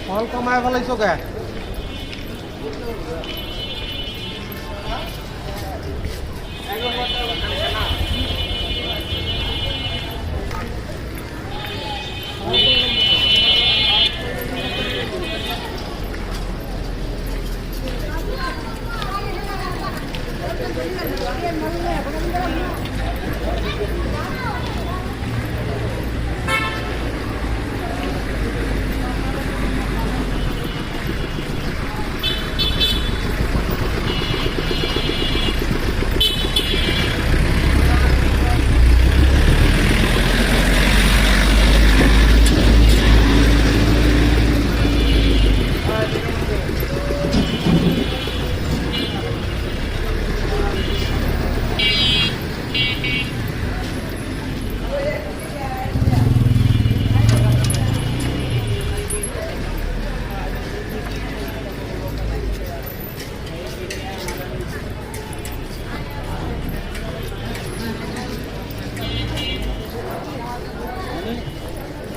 ফল কমাই ফেলাইছো কে?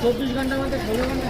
चौबीस घंटा में 16 घंटा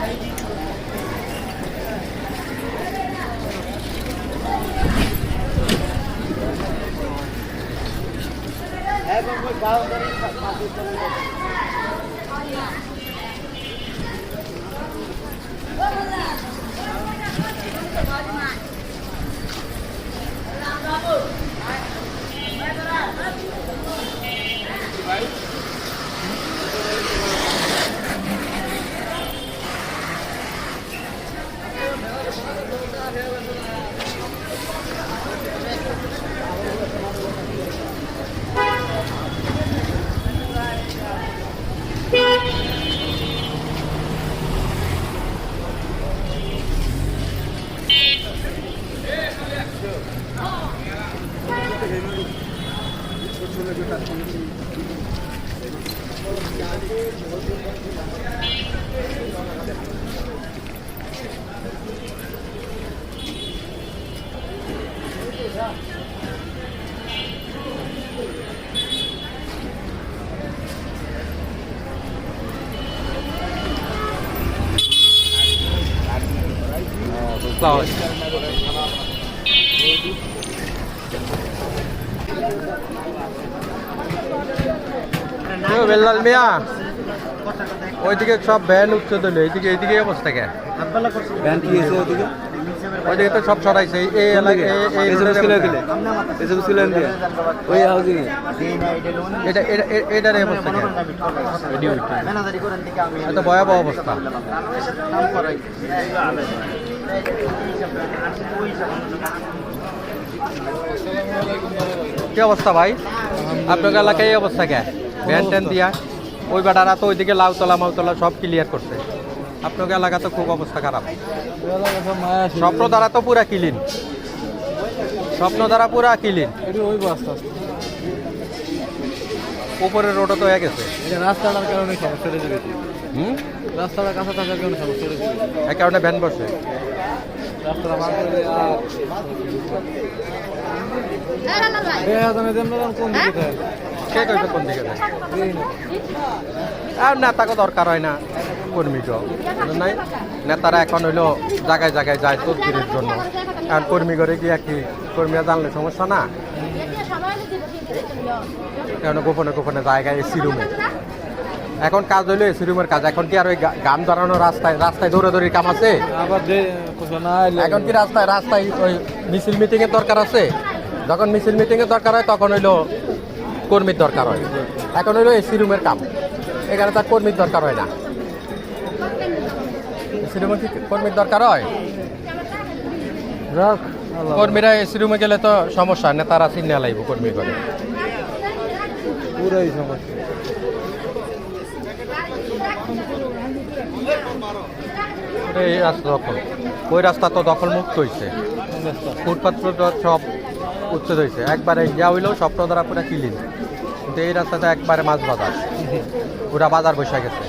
বেল্লাল মিয়া ওইদিকে সব ভ্যান উঠছে দিল, এইদিকে এইদিকে অবস্থা কেন? ভ্যান কি হয়েছে ওইদিকে? ওইদিকে তো সব সরাইছে এই এলাকায়। ওই হাউজিং এটার অবস্থা কেন? এটা ভয়াবহ অবস্থা। কি অবস্থা ভাই আপনার এলাকায়? এই অবস্থা কে? ভ্যান ট্যান দিয়া ওই বেটারা তো ওইদিকে লাউতলা মাউতলা সব ক্লিয়ার করছে। আপনার এলাকা তো খুব অবস্থা খারাপ। স্বপ্নধারা তো পুরা ক্লিন, স্বপ্নধারা পুরা ক্লিন। উপরের রোডও তো হয়ে গেছে। রাস্তাটার কারণে সমস্যা রয়েছে বেশি। রাস্তাটার কাছে থাকার কারণে সমস্যা রয়েছে, এই কারণে ভ্যান বসে। রাস্তাটা ভাগ করে কোন দিকে থাকে? কে কইছে কোন দিকে যায়? আর নেতাকে দরকার হয় না, কর্মীকে নাই। নেতারা এখন হইলো জায়গায় জায়গায় যায় তদবিরের জন্য। আর কর্মী করে গিয়ে কি কর্মীরা জানলে সমস্যা না? কারণ গোপনে গোপনে জায়গায় এসি রুমে এখন কাজ হইলো এসি রুমের কাজ। এখন কি আর ওই গান ধরানো রাস্তায় রাস্তায় দৌড়াদৌড়ির কাম আছে? আবার না এলে এখন কি রাস্তায় রাস্তায় ওই মিছিল মিটিং এর দরকার আছে? যখন মিছিল মিটিং এর দরকার হয় তখন হইলো কর্মীর দরকার হয়। এখন হইলো এসি রুমের কাম, এখানে তার কর্মীর দরকার হয় না। এসি রুমে কি কর্মীর দরকার হয়? রাখ আল্লাহ। কর্মীরা এসি রুমে গেলে তো সমস্যা, নেতারা চিন্তা লাগবে কর্মী করে। পুরাই সমস্যা। এই রাস্তা দখল, ওই রাস্তা তো দখল মুক্ত হয়েছে, ফুটপাথ সব উচ্ছেদ হয়েছে একবারে। ইয়া হইলেও স্বপ্ন দ্বারা পুরো ক্লিন, কিন্তু এই রাস্তাটা একবারে মাছ বাজার, পুরা বাজার বসে গেছে।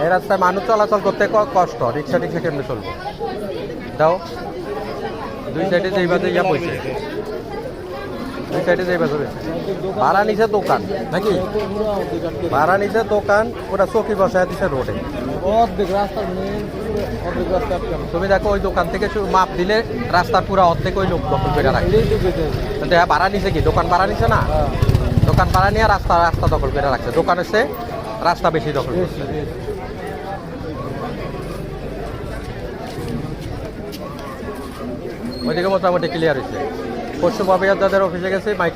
এই রাস্তায় মানুষ চলাচল করতে কষ্ট, রিক্সা টিক্সা কেমনে চলবো? দাও দুই সাইডে যেই বাজে ইয়া বসে, দুই সাইডে যেই বাজে ভাড়া নিচে দোকান নাকি ভাড়া নিচে দোকান, ওরা চৌকি বসায় দিছে রোডে। অর্ধেক রাস্তার মেন অর্ধেক রাস্তা আটকানো। তুমি দেখো ওই দোকান থেকে মাপ দিলে রাস্তার পুরো অর্ধেক ওই লোক দখল করে রাখে। এটাই তো যেতে হবে। কিন্তু ভাড়া নিছে কি, দোকান ভাড়া নিছে না, হ্যাঁ, দোকান ভাড়া নিয়ে রাস্তা রাস্তা দখল করে রাখছে। দোকান এসে রাস্তা বেশি দখল করছে। বেশি, বেশি। ওইদিকে মোটামুটি ক্লিয়ার হয়েছে। পরশু বাবিয়াদাদের অফিসে গেছে, মাইক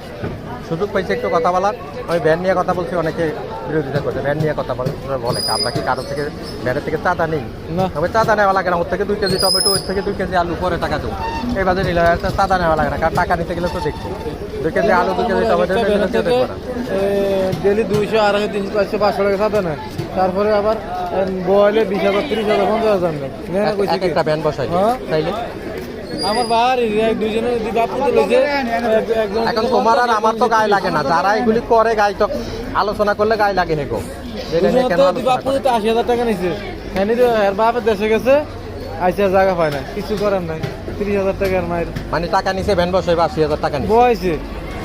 সুযোগ পাইছে একটু কথা বলার। আমি ভ্যান নিয়ে কথা বলছি, অনেকে বিরোধিতা করছে। ভ্যান নিয়ে কথা বলে আমরা কি কারোর থেকে ভ্যানের থেকে চাঁদা নেই? না। আমি চাঁদা নেওয়া লাগে না, ওর থেকে 2 কেজি টমেটো, ওর থেকে 2 কেজি আলু, পরে টাকা দেবো। এই বাজে নিলে চাঁদা নেওয়া লাগে না, কারণ টাকা নিতে গেলে তো দেখবো 2 কেজি আলু 2 কেজি টমেটো নিলে তো দেখবো না। ডেলি 200, 250, 300, 400, 500 টাকা সাথে নেয়। তারপরে আবার বয়লে 20,000, 30,000, 50,000 নেয়। নেয় না কইছে কি? একটা ভ্যান বসাই হ্যাঁ। তাইলে আমার বাড়ি দুজনে বাপু লইছে একজন। এখন তোমার আর আমার তো গায়ে লাগে না, যারা এগুলি করে গায়ে তো আলোচনা করলে গায়ে লাগে হেগো। যেটা নিয়ে কেন আলোচনা বাপু করে? তো 80,000 টাকা নিছে। হ্যাঁ তো এর বাপের দেশে গেছে, আইসা জায়গা পায় না, কিছু করার নাই। 30,000 টাকার মায়ের মানে টাকা নিছে ভ্যান বসাই 80,000 টাকা নিছে। বয়সে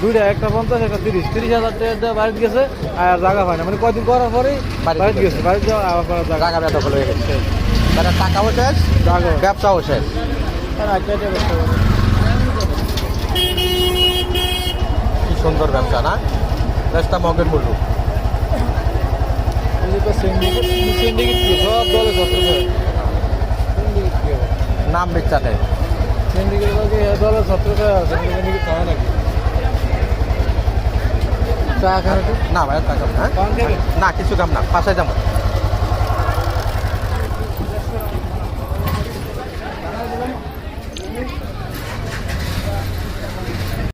দুইটা, একটা 50, একটা 30, 30,000 টাকা দিয়ে বাড়িতে গেছে আর জায়গা পায় না। মানে কয়দিন করার পরেই বাড়িতে গেছে, বাড়িতে যাওয়া আবার করার জায়গা। জায়গা দখল হয়ে গেছে, তারা টাকাও শেষ, জায়গা ব্যবসাও শেষ। কি সুন্দর ব্যবসা না, দেশটা মগের মূল্য। সিন্ডিকেট কি সব দলে ছত্র নাম বিচ্ছা নেই। সিন্ডিকেট দলের ছত্র সিন্ডিকেট খাওয়া নাকি চা খাওয়া না ভাই টাকা না, পান খাবেন? না কিছু কাম না, পাশে যাবো।